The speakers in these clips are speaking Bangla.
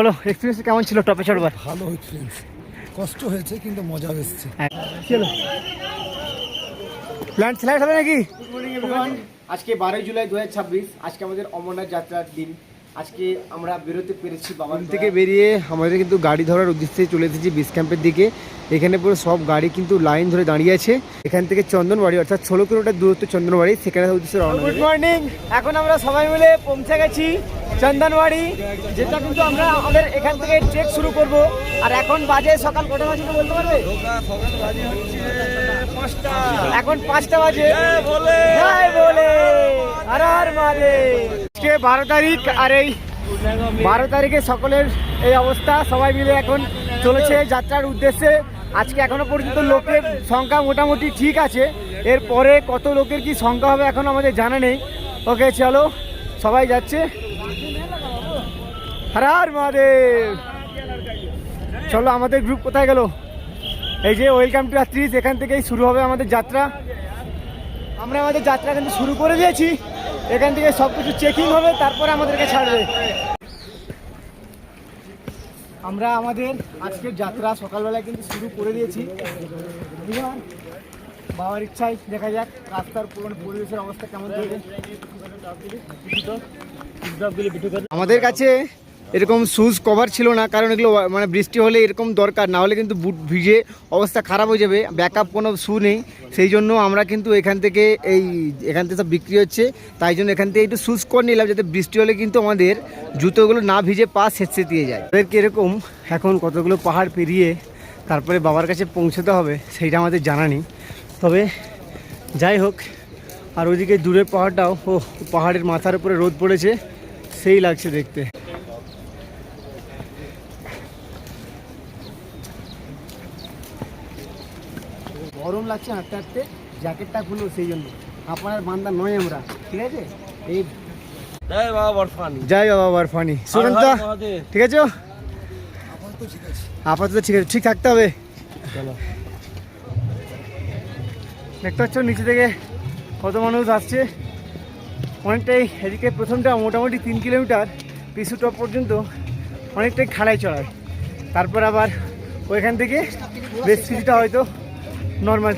বলো এক্সপিরিয়েন্স কেমন ছিল টপে চড়বার? ভালো এক্সপিরিয়েন্স, কষ্ট হয়েছে কিন্তু মজা এসেছে। চলো প্ল্যান স্লাইড হবে নাকি? আজকে 12 জুলাই 2026, আজকে আমাদের অমরনাথ যাত্রার দিন। আজকে আমরা বেরোতে পেরেছি বাবার থেকে বেরিয়ে আমাদের কিন্তু গাড়ি ধরার উদ্দেশ্যে চলে এসেছি বেস ক্যাম্পের দিকে। এখানে পুরো সব গাড়ি কিন্তু লাইন ধরে দাঁড়িয়ে আছে। এখান থেকে চন্দনবাড়ি অর্থাৎ 16 কিলোমিটার দূরত্ব চন্দনবাড়ি, সেখানে উদ্দেশ্যে রওনা। গুড মর্নিং, এখন আমরা সবাই মিলে পৌঁছে গেছি চন্দনবাড়ি, যেটা কিন্তু আমরা আমাদের এখান থেকে ট্রেক শুরু করব। আর এখন বাজে সকাল কটা বাজে বলতে পারবে? এখন 5টা বাজে। জয় বলে হর হর মহাদেব। আজকে 12 তারিখ, আর এই 12 তারিখে সকলের এই অবস্থা। সবাই মিলে এখন চলেছে যাত্রার উদ্দেশ্যে। আজকে এখনো পর্যন্ত লোকের সংখ্যা মোটামুটি ঠিক আছে, এরপরে কত লোকের কি সংখ্যা হবে এখন আমাদের জানা নেই। ওকে চলো, সবাই যাচ্ছে। হর হর মহাদেব। চলো, আমাদের গ্রুপ কোথায় গেল? এই যে ওয়েলকাম টু যাত্রীজ, এখান থেকেই শুরু হবে আমাদের যাত্রা। আমরা আমাদের যাত্রা কিন্তু শুরু করে দিয়েছি। এখান থেকে সব কিছু চেকিং হবে, তারপরে আমাদেরকে ছাড়বে। আমরা আমাদের আজকের যাত্রা সকালবেলায় কিন্তু শুরু করে দিয়েছি। এবার বাবার ইচ্ছায় দেখা যাক রাস্তার পরিবেশের অবস্থা কেমন থাকে। আমাদের কাছে এরকম শুজ কভার ছিল না, কারণ এগুলো মানে বৃষ্টি হলে এরকম দরকার, না হলে কিন্তু বুট ভিজে অবস্থা খারাপ হয়ে যাবে। ব্যাকআপ কোনো শু নেই, সেই জন্য আমরা কিন্তু এখান থেকে সব বিক্রি হচ্ছে, তাই জন্য এখান থেকে একটু শুজ করে নিলাম, যাতে বৃষ্টি হলে কিন্তু আমাদের জুতোগুলো না ভিজে পা সেঁতসেঁতিয়ে যায়। ওদেরকে এরকম এখন কতগুলো পাহাড় পেরিয়ে তারপরে বাবার কাছে পৌঁছতে হবে সেইটা আমাদের জানা নেই। তবে যাই হোক, আর ওইদিকে দূরের পাহাড়টাও, পাহাড়ের মাথার উপরে রোদ পড়েছে, সেই লাগছে দেখতে। গরম লাগছে হাঁটতে হাঁটতে, জ্যাকেটটা খুলো, সেই জন্য আপনার বান্দা নয় আমরা, ঠিক আছে? এই জয় বাবা বরফানি, জয় বাবা বরফানি। সুরন্ত ঠিক আছে? আপাতত ঠিক আছে, ঠিক থাকতে হবে। চলো, দেখতে পাচ্ছ নিচে থেকে কত মানুষ আসছে, অনেকটাই। এদিকে প্রথমটা মোটামুটি 3 কিলোমিটার পিছু টপ পর্যন্ত অনেকটাই খাড়াই চড়ায়, তারপর আবার ওইখান থেকে বেশ কিছুটা হয়তো নর্মাল।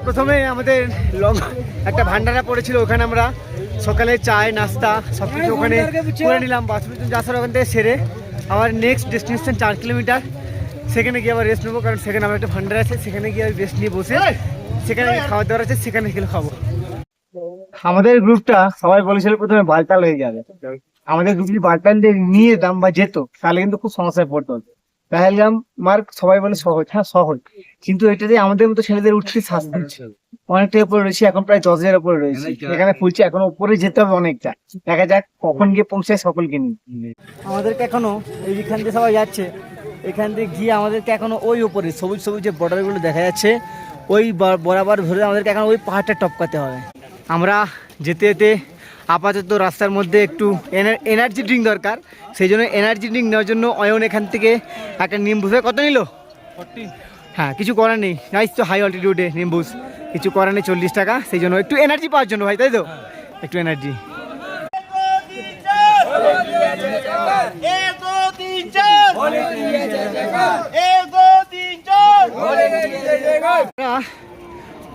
প্রথমে আমাদের একটা ভান্ডারা পড়েছিল, ওখানে আমরা সকালে চায় নাস্তা সব কিছু ওখানে করে নিলাম। বাসুদেব যাত্রা ওখান থেকে সেরে আবার নেক্সট ডেস্টিনেশন 4 কিলোমিটার, সেখানে গিয়ে আবার রেস্ট নেবো, কারণ সেখানে আমার একটা ভান্ডার আছে, সেখানে গিয়ে রেস্ট নিয়ে বসে সেখানে খাওয়া দাওয়ার আছে, সেখানে গেলে খাবো। আমাদের গ্রুপটা সবাই বলেছিল প্রথমে বালতাল হয়ে যাবে, আমাদের গ্রুপ যদি বালতাল দিয়ে নিয়ে যেতাম বা যেত তাহলে কিন্তু খুব সমস্যায় পড়তো। পেহেলগাম মার্ক সবাই বলে সহজ, হ্যাঁ সহজ, কিন্তু এটাতে আমাদের মতো ছেলেদের উঠছে শাস্তি হচ্ছে। অনেকটাই উপরে রয়েছে, এখন প্রায় 10,000 উপরে রয়েছে, এখানে ফুলছে, এখন উপরে যেতে হবে অনেকটা। দেখা যাক কখন গিয়ে পৌঁছায় সকলকে নিয়ে। আমাদেরকে এখনো এইখান থেকে সবাই যাচ্ছে, এখান থেকে গিয়ে আমাদেরকে এখনো ওই উপরে সবুজ সবুজ যে বর্ডারগুলো দেখা যাচ্ছে, ওই বরাবর ধরে আমাদেরকে এখন ওই পাহাড়টা টপকাতে হবে। আমরা যেতে যেতে আপাতত রাস্তার মধ্যে একটু এনার্জি ড্রিঙ্ক দরকার, সেই জন্য এনার্জি ড্রিঙ্ক নেওয়ার জন্য অয়ন এখান থেকে একটা নিম্বুস। কত নিল? 40। হ্যাঁ, কিছু করার নেই, নাইস তো হাই অল্টিটিউডে নিম্বুস, কিছু করার নেই, 40 টাকা। সেই জন্য একটু এনার্জি পাওয়ার জন্য ভাই, তাই তো? একটু এনার্জি।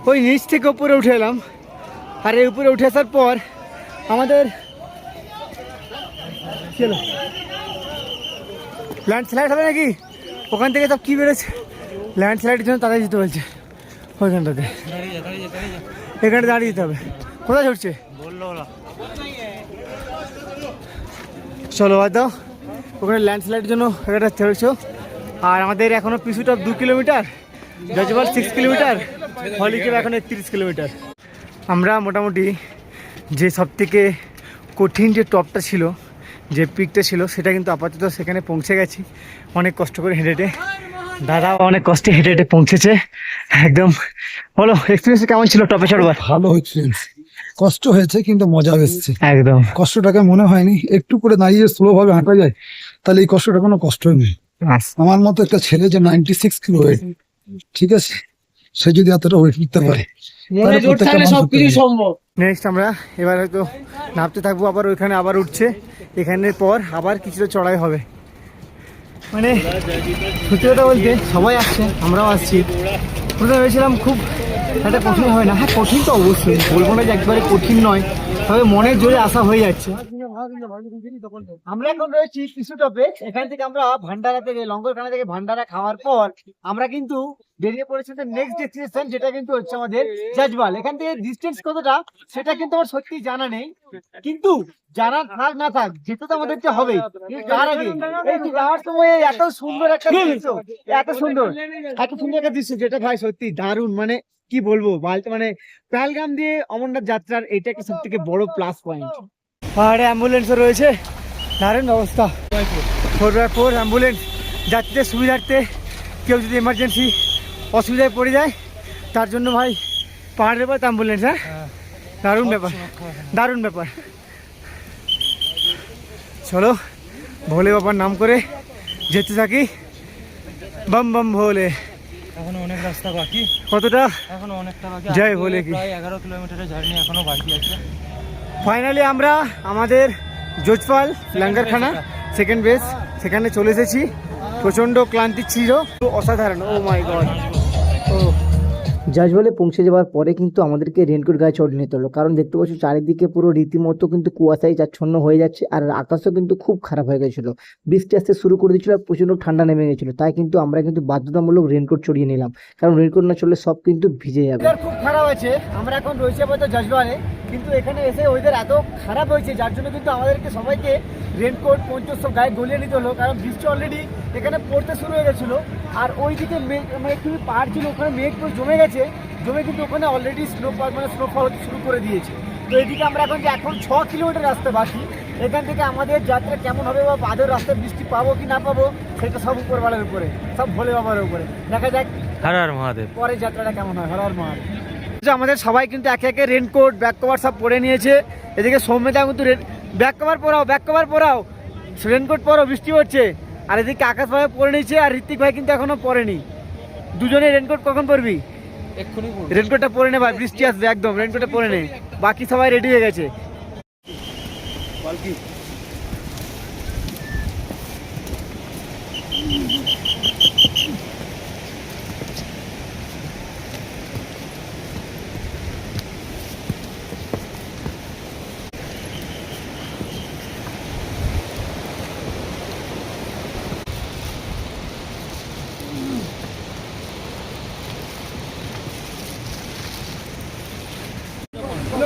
ওই নিচ থেকে উপরে উঠে এলাম, আর এই উপরে উঠে আসার পর আমাদের চলো ল্যান্ডস্লাইড হবে নাকি? ওখান থেকে সব কি বেরোচ্ছে, ল্যান্ডস্লাইডের জন্য তাড়াতাড়ি যেতে বলছে। ওইখানটাতে এখানে দাঁড়িয়ে যেতে হবে। কোথায় ছুটছে? চলো বাদ দাও, ওখানে ল্যান্ডস্লাইডের জন্য একটা চড়ছো। আর আমাদের এখনও পিছুটা 2 কিলোমিটার, জজবাল 6 কিলোমিটার, হলিকেপ এখন 31 কিলোমিটার। আমরা মোটামুটি যে সব থেকে কঠিন যে টপটা ছিল, যে পিকটা ছিল, সেটা কিন্তু আপাতত সেখানে পৌঁছে গেছি অনেক কষ্ট করে হেঁটে হেঁটে। দাদাও অনেক কষ্টে হেঁটে হেঁটে পৌঁছেছে একদম। বলো এক্সপিরিয়েন্স কেমন ছিল টপে চড়বার? ভালো এক্সপিরিয়েন্স, কষ্ট হয়েছে কিন্তু মজা এসেছে। একদম কষ্টটাকে মনে হয়নি, একটু করে দাঁড়িয়ে স্লো ভাবে হাঁটা যায়, তাহলে এই কষ্টটা কোনো কষ্টই নেই। আমার মতো একটা ছেলে যে 96 কিলো ওয়েট, ঠিক আছে, সে যদি এতটা ওয়েট নিতে পারে তাহলে প্রত্যেকটা মানুষ করতে পারে। সম্ভব। নেক্সট আমরা এবার হয়তো নামতে থাকবো, আবার ওইখানে আবার উঠছে, এখানের পর আবার কিছুটা চড়াই হবে। মানে সত্যি কথা বলতে সবাই আসছে, আমরাও আসছি। প্রথমে ভেবেছিলাম খুব একটা কঠিন হয় না, হ্যাঁ কঠিন তো অবশ্যই, বলবো না যে একবারে কঠিন নয়, তবে মনের জোরে আসা হয়ে যাচ্ছে। আমরা এখন রয়েছি কিছু টপে, এখান থেকে আমরা ভান্ডারা থেকে লঙ্গরখানা থেকে ভান্ডারা খাওয়ার পর আমরা কিন্তু বেরিয়ে পড়েছি নেক্সট ডেস্টিনেশন, যেটা কিন্তু হচ্ছে আমাদের জাজবাল। এখান থেকে ডিস্টেন্স কতটা সেটা কিন্তু আমার সত্যি জানা নেই, কিন্তু জানা থাক না থাক যেতে তো আমাদেরকে হবে। তার আগে এই যে যাওয়ার সময় এত সুন্দর একটা দৃশ্য, এত সুন্দর একটা দৃশ্য, যেটা ভাই সত্যি দারুণ, মানে কি বলবো বলতে, মানে পেহেলগাম দিয়ে অমরনাথ যাত্রার এটা একটা সব থেকে বড় প্লাস পয়েন্ট। পাহাড়ে অ্যাম্বুলেন্সও রয়েছে, দারুণ অবস্থা। 4x4 অ্যাম্বুলেন্স যাত্রীদের সুবিধার্থে, কেউ যদি এমার্জেন্সি অসুবিধায় পড়ে যায় তার জন্য ভাই পাহাড়ের পর অ্যাম্বুলেন্স। হ্যাঁ দারুণ ব্যাপার, দারুণ ব্যাপার। চলো ভোলে বাবার নাম করে যেতে থাকি, বম বম ভোলে। এখনো অনেক রাস্তা বাকি, কতটা? এখনো অনেকটা বাকি, জয় ভোলে কি। প্রায় 11 কিলোমিটারের জার্নি এখনো বাকি আছে। ফাইনালি আমরা আমাদের জোজপাল লঙ্গরখানা সেকেন্ড বেস সেখানে চলে এসেছি। প্রচণ্ড ক্লান্তি ছিল, অসাধারণ। ও মাই গড। ও জাজবালে পৌঁছে যাওয়ার পরে কিন্তু আমাদেরকে রেনকোট গায়ে চড়ে নিতে হলো, কারণ দেখতে পাচ্ছি চারিদিকে পুরো রীতিমতো কিন্তু কুয়াশায় যাচ্ছন্ন হয়ে যাচ্ছে, আর আকাশও কিন্তু খুব খারাপ হয়ে গেছিলো, বৃষ্টি আসতে শুরু করে দিয়েছিল, আর প্রচণ্ড ঠান্ডা নেমে গেছিলো। তাই কিন্তু আমরা কিন্তু বাধ্যতামূলক রেনকোট চড়িয়ে নিলাম, কারণ রেনকোট না চললে সব কিন্তু ভিজে যাবে। খুব খারাপ আছে, আমরা এখন রয়েছে হয়তো জাজবালে, কিন্তু এখানে এসে ওয়েদার এত খারাপ হয়েছে যার জন্য কিন্তু আমাদেরকে সবাইকে রেনকোট পঞ্চশ সব গায়ে গলিয়ে নিতে হলো, কারণ বৃষ্টি অলরেডি এখানে পড়তে শুরু হয়ে গেছিলো। আর ওইদিকে মেঘ, মানে একটু পাহাড় ছিল, ওখানে মেঘ পুরো জমে গেছে, জমে কিন্তু ওখানে অলরেডি স্নোফল হতে শুরু করে দিয়েছে। তো এদিকে আমরা এখন 6 কিলোমিটার রাস্তা বাকি, এখান থেকে আমাদের যাত্রা কেমন হবে বা বাদের রাস্তায় বৃষ্টি পাবো কি না পাবো সেটা সব উপরওয়ালার উপরে, সব ভোলে বাবার উপরে। দেখা যাক হর হর মহাদেব পরের যাত্রাটা কেমন হয়। হর হর মহাদেব। আমাদের সবাই কিন্তু একে একে রেনকোট ব্যাক কভার সব পরে নিয়েছে। এদিকে সৌম্যতা কিন্তু ব্যাক কভার পরাও, রেনকোট পরো, বৃষ্টি হচ্ছে। আর এদিকে আকাশ ভাই পরে নিয়েছে, আর ঋত্বিক ভাই কিন্তু এখনো পরেনি। দুজনে রেনকোট কখন পরবি? এক্ষুনি রেনকোটটা পরে নে ভাই, বৃষ্টি আসবে একদম, রেনকোটটা পরে নে। বাকি সবাই রেডি হয়ে গেছে।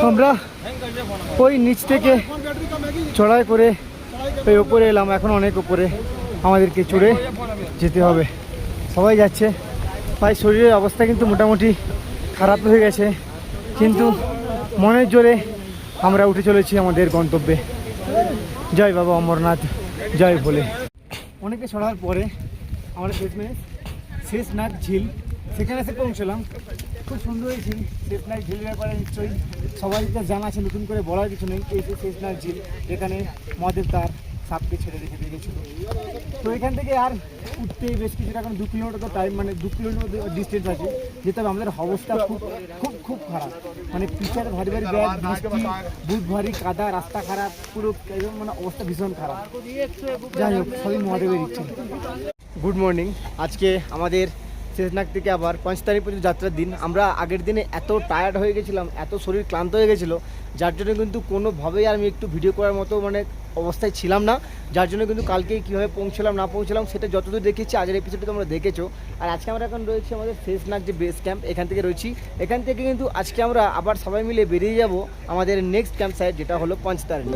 আমরা ওই নিচ থেকে চড়াই করে ওই উপরে এলাম, এখন অনেক উপরে আমাদেরকে চড়ে যেতে হবে। সবাই যাচ্ছে, তাই শরীরের অবস্থা কিন্তু মোটামুটি খারাপ হয়ে গেছে, কিন্তু মনের জোরে আমরা উঠে চলেছি আমাদের গন্তব্যে। জয় বাবা অমরনাথ, জয় ভোলে। অনেকে চড়ার পরে আমরা শেষনাগ ঝিল সেখানে এসে পৌঁছলাম। খুব সুন্দর এই ঝিল, শেষনাগ ঝিলের ব্যাপারে নিশ্চয়ই সবাই জানা আছে, নতুন করে বলার কিছু নেই। এই যে শেষনাগ ঝিল, এখানে মদের তার সাপকে ছেড়ে রেখে দিয়ে গেছিল। তো এখান থেকে আর উঠতে বেশ কিছুটা, এখন 2 কিলোমিটার তো টাইম, মানে 2 কিলোমিটার ডিস্টেন্স আছে যেতে হবে। আমাদের অবস্থা খুব খুব খুব খারাপ, মানে পিছার ভারী ভারী ব্যাগ, বৃষ্টি, বুট ভারী, কাদা, রাস্তা খারাপ, পুরো একদম মানে অবস্থা ভীষণ খারাপ। যাই হোক, সবই মহাদেবের ইচ্ছে। Good morning. আজকে আমাদের শেষনাগ থেকে আবার 5 তারিখ পর্যন্ত যাত্রার দিন। আমরা আগের দিনে এত টায়ার্ড হয়ে গেছিলাম, এত শরীর ক্লান্ত হয়ে গেছিলো, যার জন্য কিন্তু কোনোভাবেই আমি একটু ভিডিও করার মতো মানে অবস্থায় ছিলাম না। যার জন্য কিন্তু কালকে কীভাবে পৌঁছলাম না পৌঁছলাম সেটা যতদূর দেখেছি আগের এপিসোডে তোমরা দেখেছো। আর আজকে আমরা এখন রয়েছি আমাদের শেষনাগ যে বেস ক্যাম্প, এখান থেকে রয়েছি। এখান থেকে কিন্তু আজকে আমরা আবার সবাই মিলে বেরিয়ে যাব আমাদের নেক্সট ক্যাম্প সাইট, যেটা হলো 5 তারিখ।